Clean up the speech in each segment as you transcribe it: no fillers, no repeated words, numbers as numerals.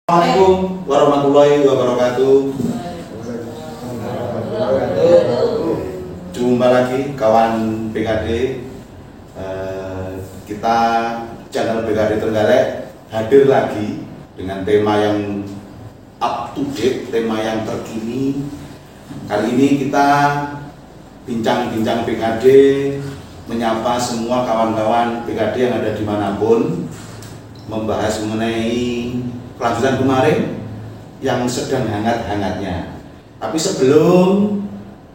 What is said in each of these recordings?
Assalamualaikum warahmatullahi wabarakatuh. Jumpa lagi kawan BKD. Kita channel BKD Trenggalek hadir lagi dengan tema yang up to date, tema yang terkini. Kali ini kita bincang-bincang BKD, menyapa semua kawan-kawan BKD yang ada dimanapun, membahas mengenai kelanjutan kemarin yang sedang hangat-hangatnya. Tapi sebelum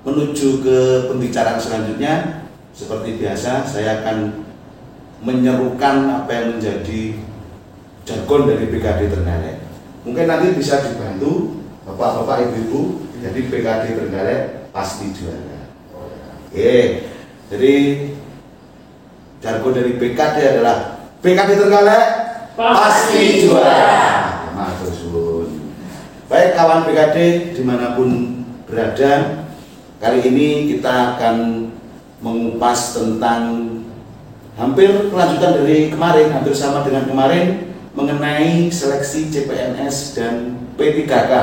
menuju ke pembicaraan selanjutnya, seperti biasa saya akan menyerukan apa yang menjadi jargon dari BKD Trenggalek. Mungkin nanti bisa dibantu bapak-bapak, ibu-ibu. Jadi BKD Trenggalek pasti juara. Oke. Jadi jargon dari BKD adalah BKD Trenggalek pasti juara. Baik kawan BKD dimanapun berada, kali ini kita akan mengupas tentang hampir kelanjutan dari kemarin, hampir sama dengan kemarin, mengenai seleksi CPNS dan P3K.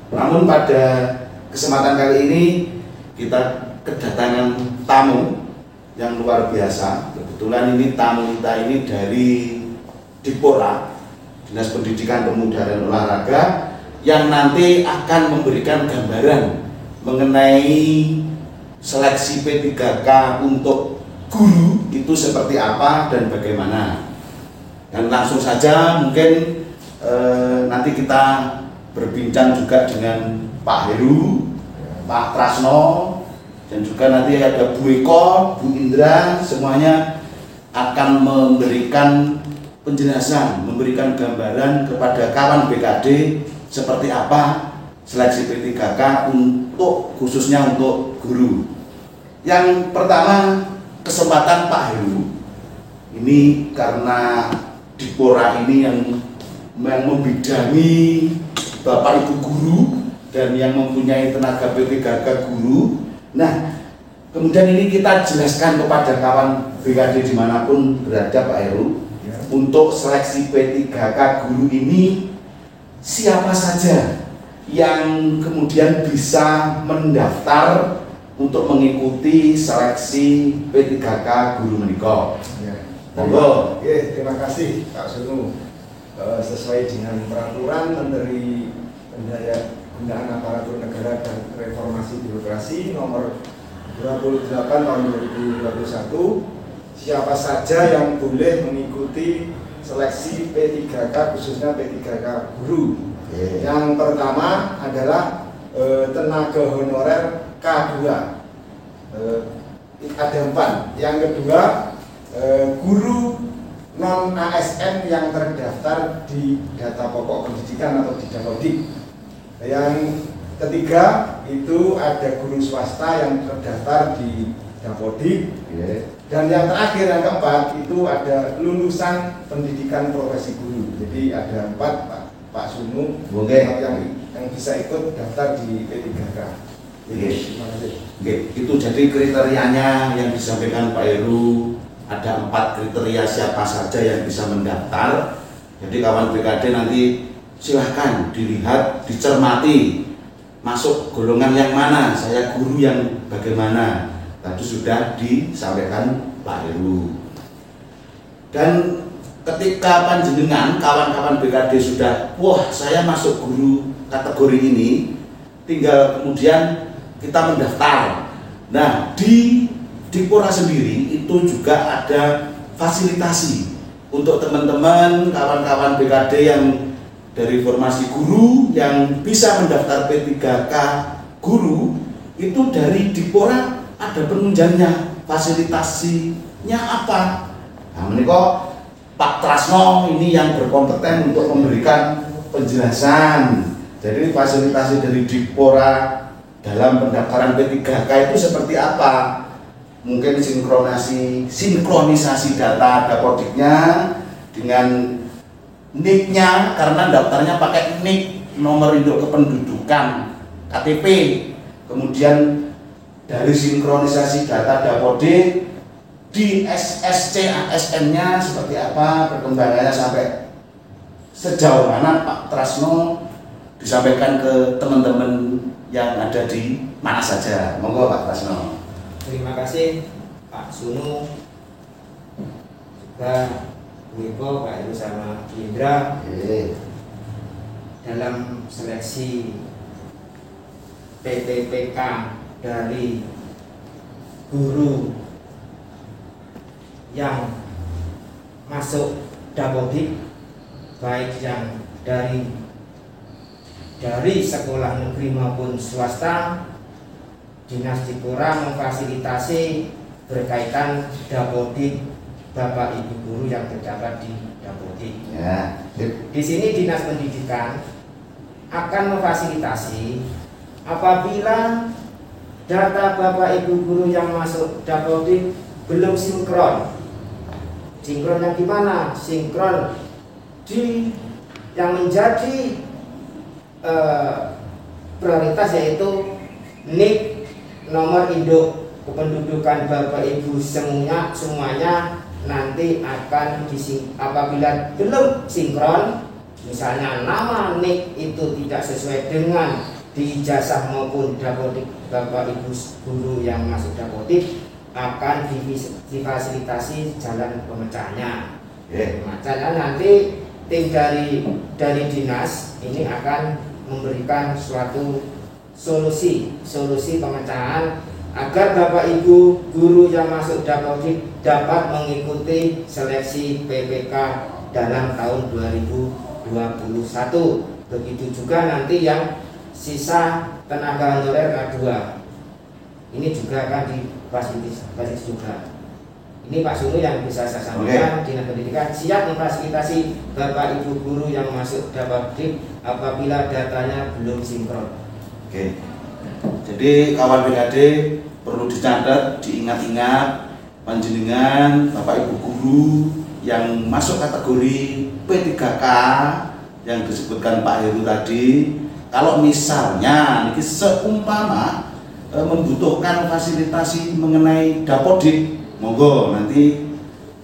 Namun pada kesempatan kali ini kita kedatangan tamu yang luar biasa. Kebetulan ini tamu kita ini dari Dipora, Dinas Pendidikan Pemuda dan Olahraga, yang nanti akan memberikan gambaran mengenai seleksi P3K untuk guru itu seperti apa dan bagaimana. Dan langsung saja mungkin nanti kita berbincang juga dengan Pak Heru, Pak Trasno, dan juga nanti ada Bu Eko, Bu Indra, semuanya akan memberikan penjelasan, memberikan gambaran kepada kawan BKD seperti apa seleksi P3K untuk khususnya untuk guru. Yang pertama, kesempatan Pak Heru. Ini karena Dipora ini yang membidangi Bapak Ibu guru dan yang mempunyai tenaga P3K guru. Nah, kemudian ini kita jelaskan kepada kawan BKD dimanapun berada Pak Heru, untuk seleksi P3K guru ini siapa saja yang kemudian bisa mendaftar untuk mengikuti seleksi P3K guru menika? Monggo. Terima kasih Pak Sunu. Sesuai dengan peraturan Menteri Pemberdayaan Aparatur Negara dan Reformasi Birokrasi nomor 28 tahun 2021, siapa saja yang boleh mengikuti seleksi P3K khususnya P3K guru. Yang pertama adalah tenaga honorer K2, ada 4. Yang kedua, guru non ASN yang terdaftar di data pokok pendidikan atau di Dapodik. Yang ketiga itu ada guru swasta yang terdaftar di Dapodik. Dan yang terakhir, yang keempat, itu ada lulusan pendidikan profesi guru. Jadi ada 4 Pak Sunu yang bisa ikut daftar di P3K. Terima kasih. Itu jadi kriterianya yang disampaikan Pak Heru. Ada 4 kriteria siapa saja yang bisa mendaftar. Jadi kawan BKD nanti silahkan dilihat, dicermati, masuk golongan yang mana, saya guru yang bagaimana. Tadi sudah disampaikan Pak Heru. Dan ketika panjenengan kawan-kawan BKD sudah, wah saya masuk guru kategori ini, tinggal kemudian kita mendaftar. Nah, di Dipora sendiri itu juga ada fasilitasi untuk teman-teman kawan-kawan BKD yang dari formasi guru yang bisa mendaftar P3K guru. Itu dari Dipora ada penunjangnya, fasilitasinya apa? Nah, menika Pak Trasno ini yang berkompeten untuk memberikan penjelasan. Jadi fasilitasi dari Dipora dalam pendaftaran P3K itu seperti apa? Mungkin sinkronisasi data Dapodiknya dengan NIK-nya, karena daftarnya pakai NIK, nomor induk kependudukan, KTP. Kemudian dari sinkronisasi data Dapodik di SSC ASN-nya seperti apa perkembangannya sampai sejauh mana Pak Trasno disampaikan ke teman-teman yang ada di mana saja. Monggo Pak Trasno. Terima kasih Pak Sunu, juga Bu Ibo, Pak Heru sama Bu Indra. Dalam seleksi PPPK dari guru yang masuk Dapodik, baik yang dari sekolah negeri maupun swasta, Dinas Dipora memfasilitasi berkaitan Dapodik Bapak Ibu guru yang terdapat di Dapodik. Ya. Di sini Dinas Pendidikan akan memfasilitasi apabila data Bapak Ibu guru yang masuk Dapodik belum sinkron. Sinkron yang gimana? Sinkron di yang menjadi prioritas yaitu NIK, nomor induk kependudukan Bapak Ibu semuanya nanti akan apabila belum sinkron, misalnya nama NIK itu tidak sesuai dengan di ijazah maupun Dapodik Bapak Ibu guru yang masuk Dapodik, akan difasilitasi jalan pemecahannya. Makanya nanti tim dari dinas ini akan memberikan suatu solusi pemecahan agar Bapak Ibu guru yang masuk Dapodik dapat mengikuti seleksi PPK dalam tahun 2021. Begitu juga nanti yang sisa tenaga honorer K2 ini juga akan difasilitasi juga. Ini Pak Sunu yang bisa saya sampaikan. Dinas Pendidikan siap memfasilitasi Bapak Ibu guru yang masuk Dapodik apabila datanya belum sinkron. Oke. Jadi kawan BKD perlu dicatat, diingat-ingat panjenengan Bapak Ibu guru yang masuk kategori P3K yang disebutkan Pak Heru tadi. Kalau misalnya ini seumpama membutuhkan fasilitasi mengenai Dapodik, monggo nanti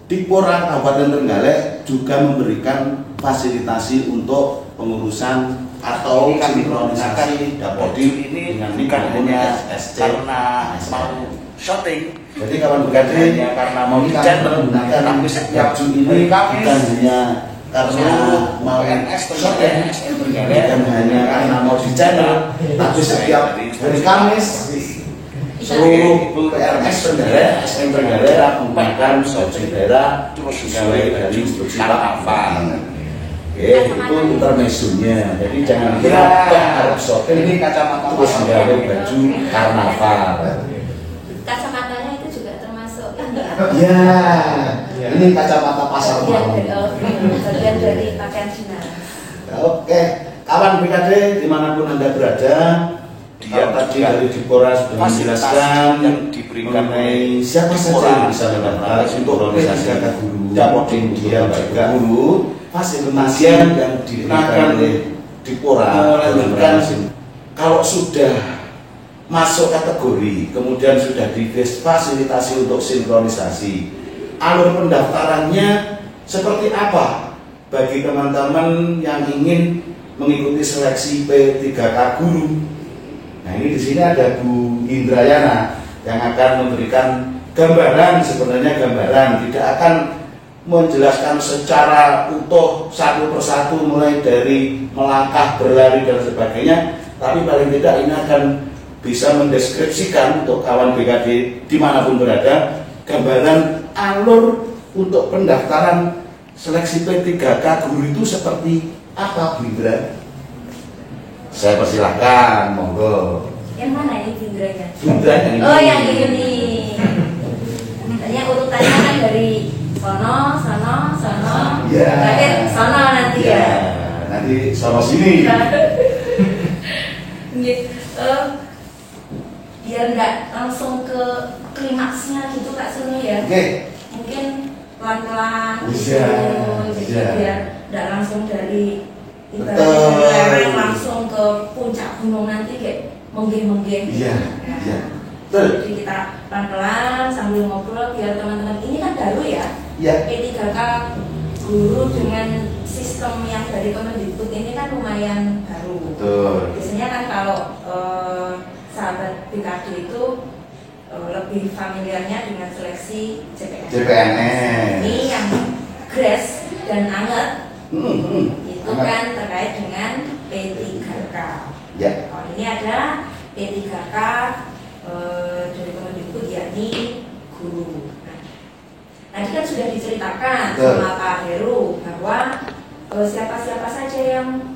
Dipora Kabupaten Trenggalek juga memberikan fasilitasi untuk pengurusan atau sinkronisasi Dapodik ini dengan bukan hanya SC karena mau shooting, jadi kawan BKD karena mau kita channel, menggunakan tapi setiap baju ini Kamis bukan hanya karena mau PNS shooting, bukan hanya karena mau di channel, tapi setiap hari Kamis seluruh PNS Trenggalek, SM Trenggalek menggunakan baju daerah sesuai dari instruksi Pak Afan. Oke, itu intermezzonya. Jadi jangan kira harus shooting ini kacamata terus menggunakan baju karnaval. Kacamatanya itu juga termasuk Ya, ini kacamata pasar malam. bagian dari pakaian dinas. Oke, kawan BKD dimanapun Anda berada, dia tadi dari Dipora sudah menjelaskan yang diberikan mengenai siapa saja yang bisa mendaftar untuk organisasi guru, Dapodik dia juga guru, fasilitasi yang diberikan oleh Dipora melanjutkan kalau sudah masuk kategori, kemudian sudah difasilitasi untuk sinkronisasi, alur pendaftarannya seperti apa bagi teman-teman yang ingin mengikuti seleksi P3K guru. Nah, ini di sini ada Bu Indrayana yang akan memberikan gambaran, sebenarnya gambaran, tidak akan menjelaskan secara utuh satu persatu mulai dari melangkah, berlari dan sebagainya, tapi paling tidak ini akan bisa mendeskripsikan untuk kawan BKD dimanapun berada gambaran alur untuk pendaftaran seleksi P3K guru itu seperti apa, Bu Indra? Saya persilahkan, monggo. Yang mana ini Bindranya? Indra yang ini. Oh, yang ini. Tanya urutannya kan dari sono, Ya. terakhir sono nanti ya. Nanti sama sini. Biar nggak langsung ke klimaksnya gitu Kak Sunu ya. Oke. Mungkin pelan-pelan gitu, jadi Iya. biar nggak langsung dari Betul. ibaratnya lereng langsung ke puncak gunung nanti kayak menggeh-menggeh. Iya, Ya. iya. Betul. Jadi kita pelan-pelan sambil ngobrol biar teman-teman ini kan baru ya. Iya. P3K guru dengan sistem sistem yang dari Kemendikbud ini kan lumayan baru. Betul. Biasanya kan kalau sahabat BKD itu lebih familiarnya dengan seleksi CPNS. Ini yang GRES dan anget itu Anget. kan terkait dengan P3K. Ya. Oh, ini ada P3K dari Kemendikbud yakni guru. Nah, tadi kan sudah diceritakan Betul. sama Pak Heru bahwa siapa-siapa saja yang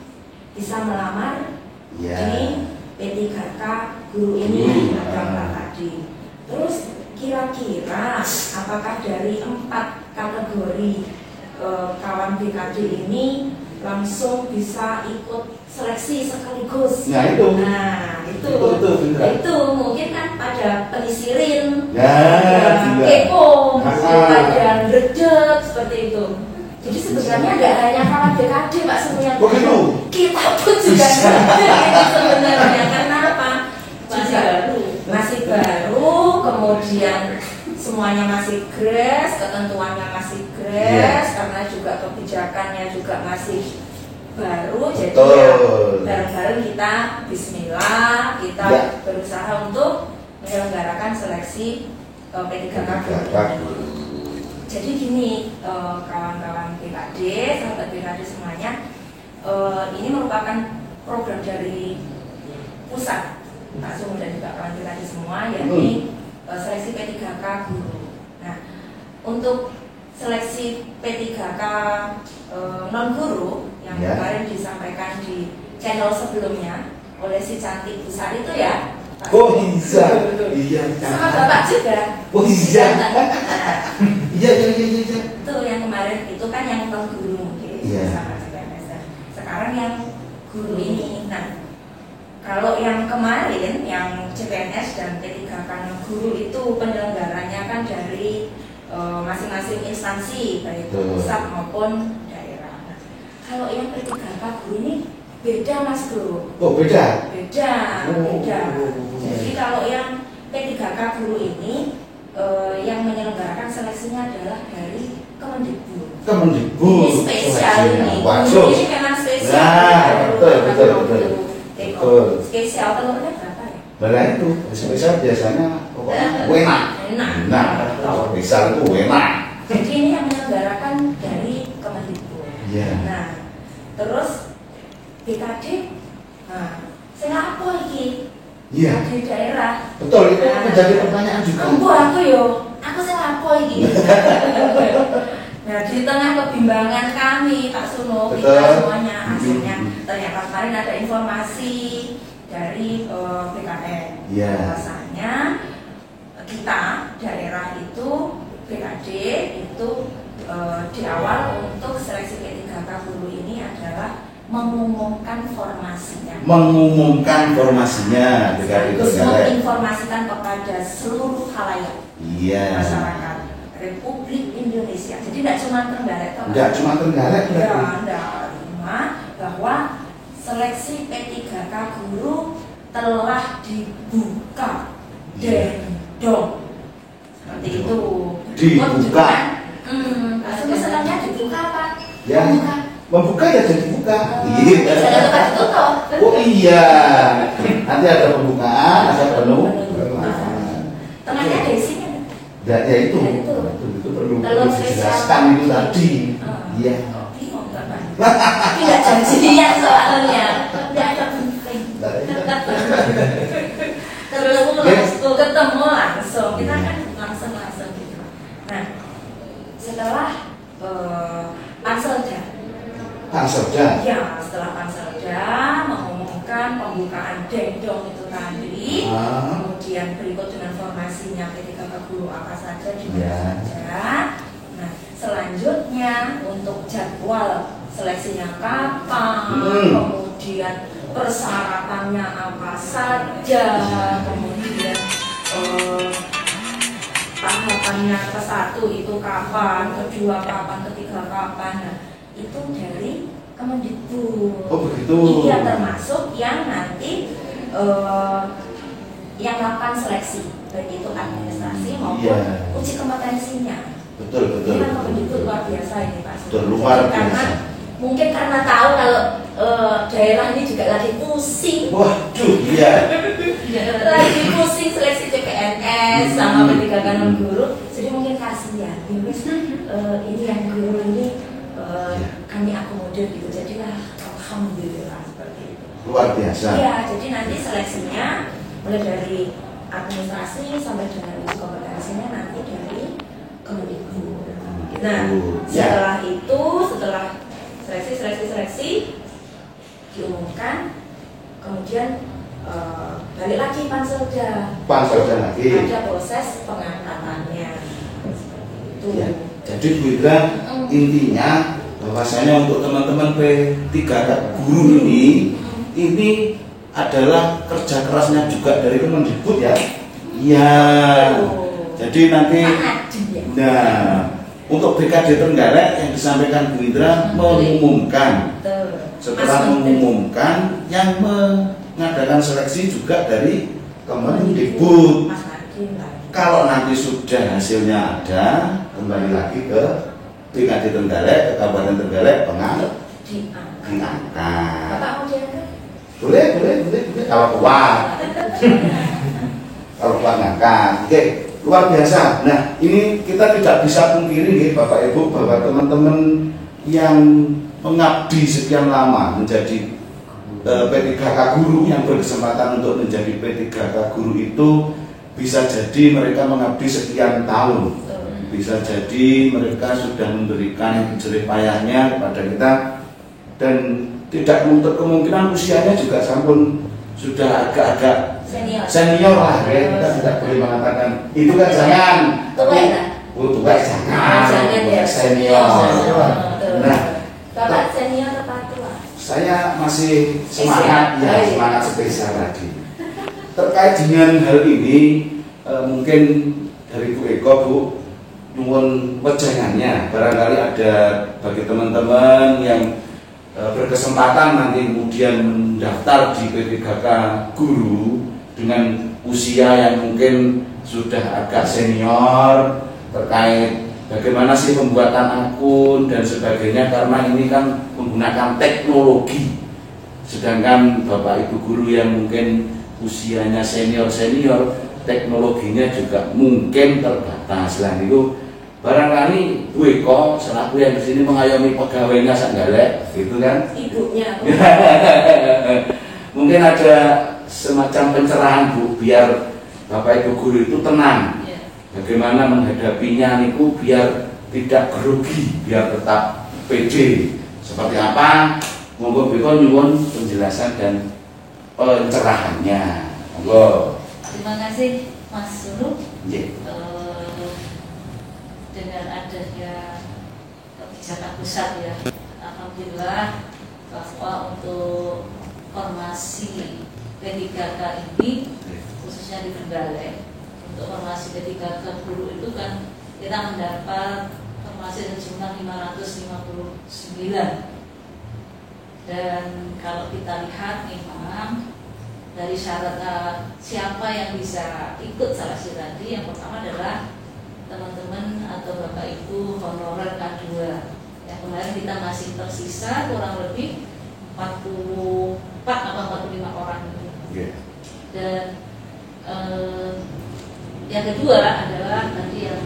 bisa melamar Ya. ini P3K guru ini ada tadi. Terus kira-kira apakah dari 4 kategori kawan BKD ini langsung bisa ikut seleksi sekaligus? Nah, itu. Nah, itu. Betul. Itu mungkin kan pada penisirin, Ya, ada juga. kepo, Ah. ada redek seperti itu. Jadi sebenarnya nggak hanya kawan BKD Pak semuanya. Oh, gitu? Kita pun juga sebenarnya. Karena apa? Masih baru, kemudian semuanya masih GRES, ketentuannya masih GRES, karena juga kebijakannya juga masih baru. Jadi Betul. ya bareng-bareng kita Bismillah, kita Ya. berusaha untuk menyelenggarakan seleksi P3K guru. Jadi gini, kawan-kawan BKD, sahabat BKD semuanya, ini merupakan program dari pusat Pak Sumu dan juga kawan BKD semua, yakni seleksi P3K guru. Nah, untuk seleksi P3K non guru yang Ya. kemarin disampaikan di channel sebelumnya oleh si cantik besar itu ya. Pak Oh, Sumu. iya. Iya. Sama Bapak juga. Oh, iya. Nah, Iya. itu yang kemarin itu kan yang non guru mungkin Iya. sama CPNS. Sekarang yang guru ini. Nah, kalau yang kemarin yang CPNS dan P3K non guru itu penyelenggaranya kan dari masing-masing instansi baik Betul. pusat maupun daerah. Nah, kalau yang P3K guru ini beda Mas Bro. Oh, beda. Beda. Oh. Jadi kalau yang P3K guru ini yang menyelenggarakan seleksinya adalah dari Kemendikbud. Kemendikbud. Ini spesial ini. Waduh. Ini memang spesial. Nah, betul. Betul. Spesial telurnya berapa ya? Belah itu. Spesial biasanya pokoknya enak. Enak. Nah, kalau spesial itu enak. Jadi ini yang menyelenggarakan dari Kemendikbud. Iya. Nah, terus BKD, nah, saya apa iki? Iya. Di daerah. Betul, itu Nah, menjadi pertanyaan juga. aku yo, aku saya apa iki? Nah, di tengah kebimbangan kami, Pak Suno, Betul. kita semuanya akhirnya ternyata kemarin ada informasi dari BKN. Iya. Bahwasanya kita daerah itu BKD itu di awal untuk seleksi P3K guru ini adalah mengumumkan formasinya. Mengumumkan formasinya Terus BKD. menginformasikan kepada seluruh khalayak Iya. masyarakat Republik Indonesia. Jadi tidak cuma Trenggalek, toh, Pak? Enggak cuma Trenggalek Ya, berarti. enggak. Cuma bahwa seleksi P3K guru telah dibuka dendong. Seperti itu. Dibuka. Maksudnya senangnya dibuka apa? Ya. Dibuka. Membuka ya jadi buka. Jangan lupa ditutup. Oh iya. Nanti ada pembukaan, ada penutupan. Tengahnya ada isinya. Ya itu. Ya, itu. Itu perlu Telur dijelaskan spesial. itu tadi. Iya. Bingung kan, Pak? Tapi nggak janjian soalnya. Nggak ada penting. Terus langsung ketemu langsung. Kita kan langsung gitu. Nah, setelah Panselda. Panselda. Ya, setelah Panselda mengumumkan pembukaan dendong itu tadi, kemudian berikut dengan formasinya P3K guru apa saja, di mana Ya. saja. Nah, selanjutnya untuk jadwal seleksinya kapan, kemudian persyaratannya apa saja, kemudian tahapannya ke satu itu kapan, kedua kapan, ketiga kapan. Nah, itu dari Kemendikbud. Oh begitu. Iya, termasuk yang nanti yang melakukan seleksi, baik itu administrasi maupun Iya. uji kompetensinya. Betul. Ini kan Kemendikbud luar biasa ini Pak. Betul, luar Karena biasa. mungkin karena tahu kalau daerah ini juga lagi pusing. Waduh, iya. Lagi pusing seleksi CPNS sama pendidikan non guru, jadi mungkin kasihan. Ini yang guru ini kami akomodir gitu, jadilah alhamdulillah seperti itu. Luar biasa. Iya, jadi nanti seleksinya mulai dari administrasi sampai dengan uji kompetensinya nanti dari Kemendikbud. Nah, setelah itu, setelah seleksi diumumkan, kemudian balik lagi panselja. Panselja lagi. Ada proses pengangkatannya. Seperti itu. Ya. Jadi Bu Indra, intinya bahwasanya untuk teman-teman P3K guru ini adalah kerja kerasnya juga dari Kemendikbud ya. Iya. Jadi nanti, nah untuk BKD Trenggalek yang disampaikan Bu Indra mengumumkan. Setelah mengumumkan, yang mengadakan seleksi juga dari Kemendikbud. Kalau nanti sudah hasilnya ada, kembali lagi ke BKD Trenggalek, ke Kabupaten Trenggalek, diangkat. Bapak mau diangkat? Boleh. Kalau kuat, kalau kuat ngangkat. Oke, luar biasa. Nah, ini kita tidak bisa pungkiri nih, Bapak Ibu, bahwa teman-teman yang mengabdi sekian lama menjadi P3K guru, yang berkesempatan untuk menjadi P3K guru itu bisa jadi mereka mengabdi sekian tahun, bisa jadi mereka sudah memberikan jerih payahnya kepada kita, dan tidak menutup kemungkinan usianya juga sampun sudah agak-agak senior lah ya. Kita tidak boleh mengatakan itu kan jangan, tua ya? Tua jangan ya, senior. Nah, Bapak senior atau tua? saya masih semangat ya, semangat spesial tadi. Terkait dengan hal ini, mungkin dari Bu Eko, Bu, nyuwun wejangannya. Barangkali ada bagi teman-teman yang berkesempatan nanti kemudian mendaftar di P3K guru dengan usia yang mungkin sudah agak senior, terkait bagaimana sih pembuatan akun dan sebagainya, karena ini kan menggunakan teknologi. Sedangkan Bapak Ibu guru yang mungkin usianya senior, teknologinya juga mungkin terbatas. Selain itu, barangkali Bu Eko selaku yang di sini mengayomi pegawainya Trenggalek, gitu kan? Ibunya. Mungkin ada semacam pencerahan Bu, biar Bapak Ibu guru itu tenang. Bagaimana menghadapinya niku biar tidak grogi, biar tetap PD. Seperti apa? Monggo Bu Eko nyuwun penjelasan dan pencerahannya. Monggo. Terima kasih Mas Sulu. Dengan adanya kebijakan pusat ya, alhamdulillah bahwa untuk formasi P3K ini khususnya di Trenggalek, untuk formasi P3K guru itu kan kita mendapat formasi sejumlah 559. Dan kalau kita lihat memang dari syarat siapa yang bisa ikut seleksi tadi, yang pertama adalah teman-teman atau Bapak Ibu honorer K2. Ya, kemarin kita masih tersisa kurang lebih 44 atau 45 orang itu. Dan yang kedua adalah tadi yang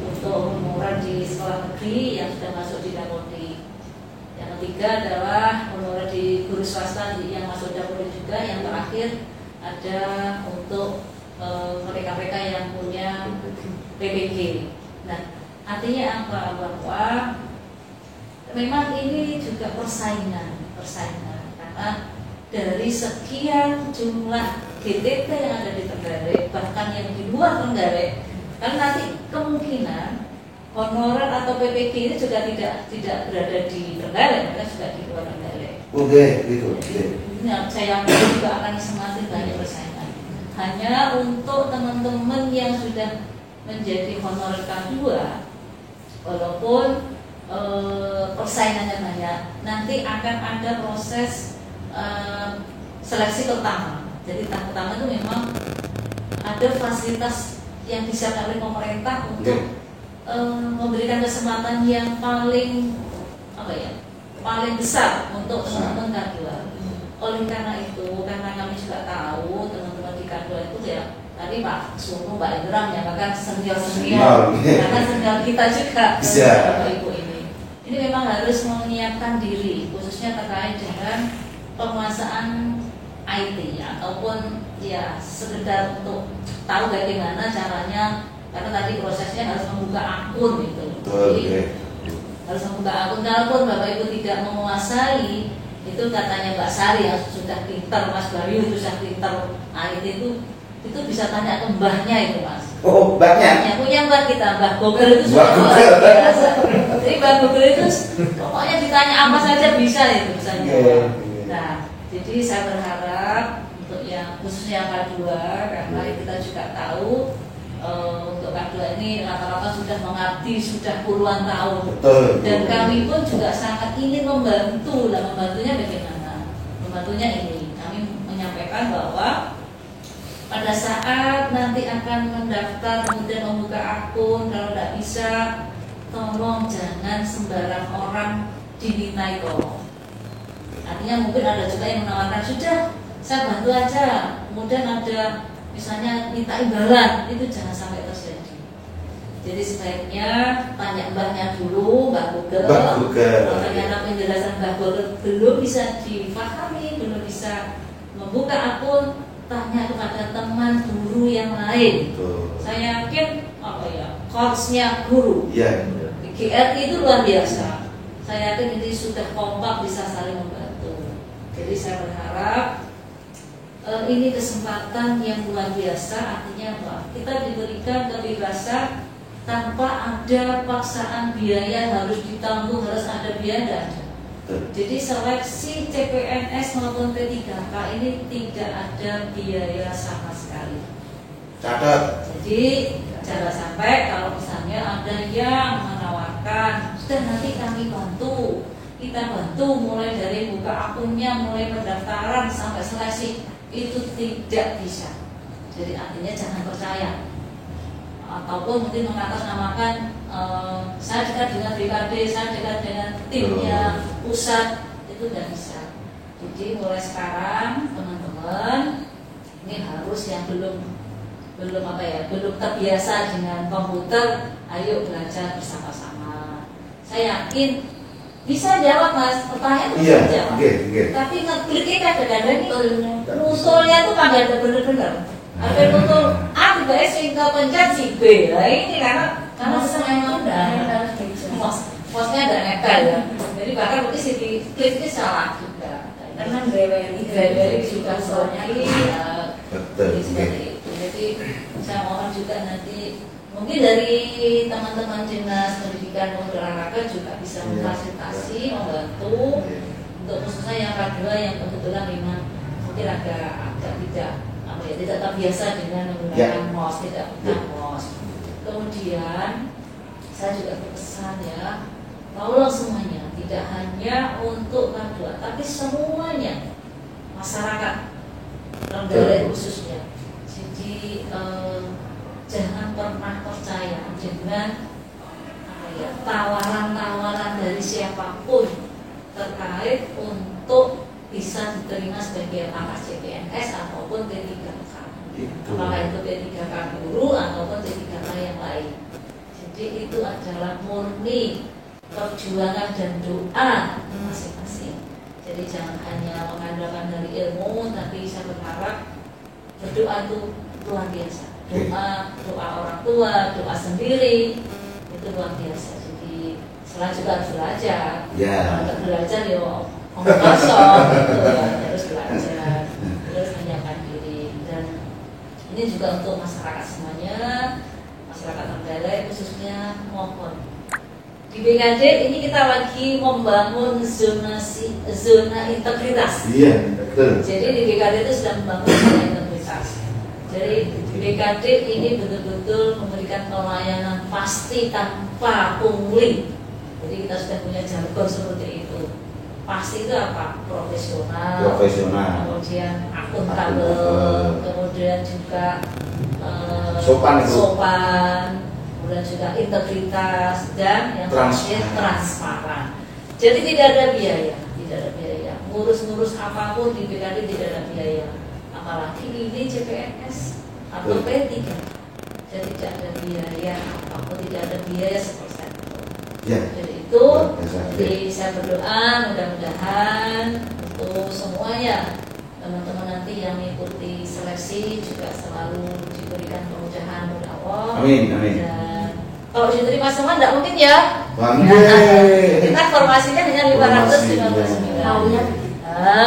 untuk honorer di sekolah negeri yang sudah masuk di Dapodik. Yang ketiga adalah honorer di guru swasta yang masuk Dapodik juga. Yang terakhir ada untuk mereka-mereka yang punya PPG. Nah, artinya apa? Bahwa memang ini juga persaingan karena dari sekian jumlah GTT yang ada di Trenggalek, bahkan yang di luar Trenggalek, kan nanti kemungkinan honorer atau PPG ini juga tidak berada di Trenggalek, mereka juga di luar Trenggalek. Oke, gitu. Nah, saya juga akan semakin banyak persaingan. Hanya untuk teman-teman yang sudah menjadi honorer K2, walaupun persaingannya banyak, nanti akan ada proses seleksi pertama. Jadi tahap pertama itu memang ada fasilitas yang disiapkan oleh pemerintah untuk memberikan kesempatan yang paling paling besar untuk teman-teman K2. Oleh karena itu, karena kami juga tahu teman-teman di K2 itu ya tadi Pak Sumu, Mbak Indra menyatakan senior, karena senior kita juga Bapak Ibu ini. Ini memang harus menyiapkan diri, khususnya terkait dengan penguasaan IT ataupun ya sekedar untuk tahu bagaimana caranya, karena tadi prosesnya harus membuka akun gitu. Jadi harus membuka akun. Kalaupun Bapak Ibu tidak menguasai, itu katanya Mbak Sari yang sudah pintar, Mas Bayu itu sudah pintar IT itu bisa tanya ke mbahnya itu Mas. Oh, mbahnya? Punya mbah kita, Mbah Google itu sudah luar biasa. Jadi Mbah Google itu pokoknya ditanya apa saja bisa itu bisa jawab. Nah, jadi saya berharap untuk yang khususnya K2, karena kita juga tahu untuk K2 ini rata-rata sudah mengabdi sudah puluhan tahun. Betul. Dan kami pun juga sangat ingin membantu. Lah membantunya bagaimana? Membantunya ini kami menyampaikan bahwa pada saat nanti akan mendaftar kemudian membuka akun, kalau tidak bisa tolong jangan sembarang orang dimintai tolong. Artinya mungkin ada juga yang menawarkan sudah saya bantu aja, kemudian ada misalnya minta imbalan, itu jangan sampai terjadi. Jadi sebaiknya tanya mbahnya dulu, Mbak Google. Ternyata penjelasan Mbak Google belum bisa dipahami, belum bisa membuka akun, tanya kepada teman guru yang lain. Saya yakin course-nya guru. GRI itu luar biasa. Saya yakin ini sudah kompak, bisa saling membantu. Jadi saya berharap ini kesempatan yang luar biasa. Artinya apa? Kita diberikan kebebasan tanpa ada paksaan biaya harus ditanggung, harus ada biaya. Jadi seleksi CPNS maupun P3K ini tidak ada biaya sama sekali. Catat. Jadi jangan sampai kalau misalnya ada yang menawarkan, sudah nanti kami bantu, kita bantu mulai dari buka akunnya, mulai pendaftaran sampai seleksi, itu tidak bisa. Jadi artinya jangan percaya. Ataupun mungkin mengatasnamakan saya dekat dengan BKD, saya dekat dengan timnya pusat, itu tidak bisa. Jadi mulai sekarang teman-teman ini harus yang belum terbiasa dengan komputer, ayo belajar bersama-sama. Saya yakin bisa jawab Mas, pertanyaan itu bisa jawab. Tapi ngekliknya kadang-kadang ini nusulnya tuh kagak bener-bener. Ada nusul A juga S hingga pencet si B. Nah ini karena semua posnya ada nekat ya. Jadi bahkan mungkin si klik ini salah juga. Karena dari juga soalnya seperti itu. Jadi saya mohon juga nanti mungkin dari teman-teman dinas pendidikan maupun olahraga juga bisa memfasilitasi, membantu untuk khususnya yang K2 yang kebetulan memang mungkin agak tidak terbiasa dengan menggunakan MOS, tidak bukan MOS. Kemudian saya juga berpesan ya, tolong semuanya, tidak hanya untuk K2, tapi semuanya masyarakat Trenggalek khususnya. Jadi jangan pernah percaya dengan tawaran-tawaran dari siapapun terkait untuk bisa diterima sebagai anak CPNS ataupun P3K. Apakah itu P3K guru ataupun P3K yang lain. Jadi itu adalah murni perjuangan dan doa masing-masing. Jadi jangan hanya mengandalkan dari ilmu, tapi saya berharap berdoa itu luar biasa. Doa orang tua, doa sendiri itu luar biasa. Jadi selain juga harus belajar. Kalau belajar ya kosong gitu ya, harus belajar, terus menyiapkan diri. Dan ini juga untuk masyarakat semuanya, masyarakat Trenggalek khususnya, mohon di BKD ini kita lagi membangun zona integritas. Jadi di BKD itu sudah membangun zona integritas. Jadi di BKD ini betul-betul memberikan pelayanan pasti tanpa pungli. Jadi kita sudah punya jargon seperti itu. Pasti itu apa? Profesional, kemudian akuntabel, kemudian juga sopan, kemudian juga integritas, dan yang terakhir transparan. Jadi tidak ada biaya, tidak ada biaya. Ngurus-ngurus apapun di BKD tidak ada biaya. Apalagi ini CPNS atau P3. Jadi tidak ada biaya apapun, tidak ada biaya sepersen. Ya. Jadi itu, Biasa. jadi saya berdoa mudah-mudahan untuk semuanya teman-teman nanti yang mengikuti seleksi juga selalu diberikan kemudahan oleh Allah. Amin, amin. Dan kalau diterima semua tidak mungkin ya. Bangke. Kita formasinya hanya 559. Maunya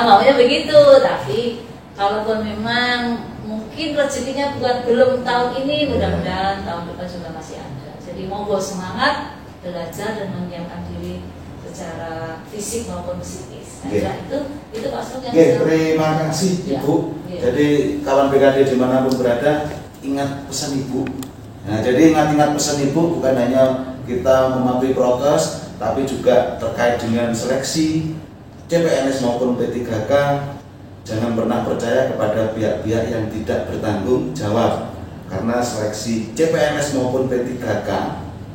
Maunya begitu, tapi kalaupun memang mungkin rezekinya belum tahun ini, mudah-mudahan tahun depan juga masih ada. Jadi monggo semangat belajar dan menyiapkan diri secara fisik maupun psikis. Nah, itu maksudnya. Terima kasih Ibu. Ya. Jadi kawan BKD dimanapun berada, ingat pesan Ibu. Nah, jadi ingat-ingat pesan Ibu, bukan hanya kita mematuhi prokes, tapi juga terkait dengan seleksi CPNS maupun P3K. Jangan pernah percaya kepada pihak-pihak yang tidak bertanggung jawab, karena seleksi CPNS maupun P3K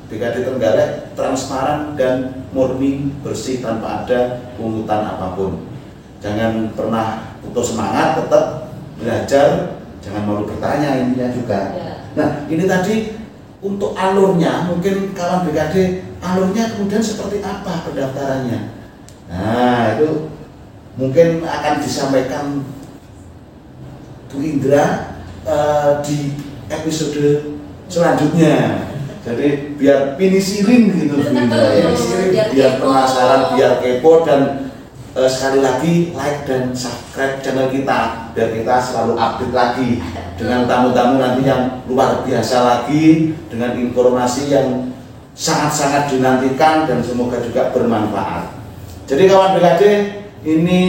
BKD Trenggalek transparan dan murni, bersih tanpa ada pungutan apapun. Jangan pernah putus semangat, tetap belajar, jangan malu bertanya, intinya juga. Ya. Nah, ini tadi untuk alurnya, mungkin kawan BKD alurnya kemudian seperti apa pendaftarannya. Nah, itu mungkin akan disampaikan Bu Indra di episode selanjutnya. Jadi biar pinisirin gitu Bu Indra ya. Biar penasaran, biar kepo, dan sekali lagi like dan subscribe channel kita biar kita selalu update lagi dengan tamu-tamu nanti yang luar biasa lagi, dengan informasi yang sangat-sangat dinantikan dan semoga juga bermanfaat. Jadi kawan BKD, ini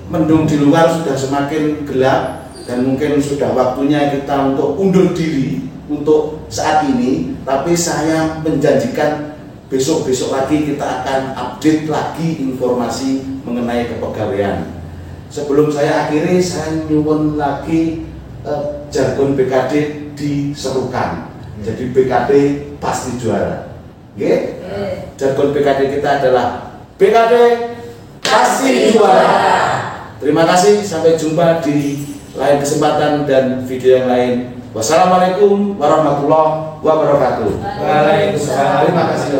mendung di luar sudah semakin gelap dan mungkin sudah waktunya kita untuk undur diri untuk saat ini, tapi saya menjanjikan besok-besok lagi kita akan update lagi informasi mengenai kepegawaian. Sebelum saya akhiri, saya nyuwun lagi jargon BKD diserukan. Jadi BKD pasti juara. Oke? Jargon BKD kita adalah BKD pasti juara. Terima kasih, sampai jumpa di lain kesempatan dan video yang lain. Wassalamualaikum warahmatullahi wabarakatuh. Waalaikumsalam. Terima kasih.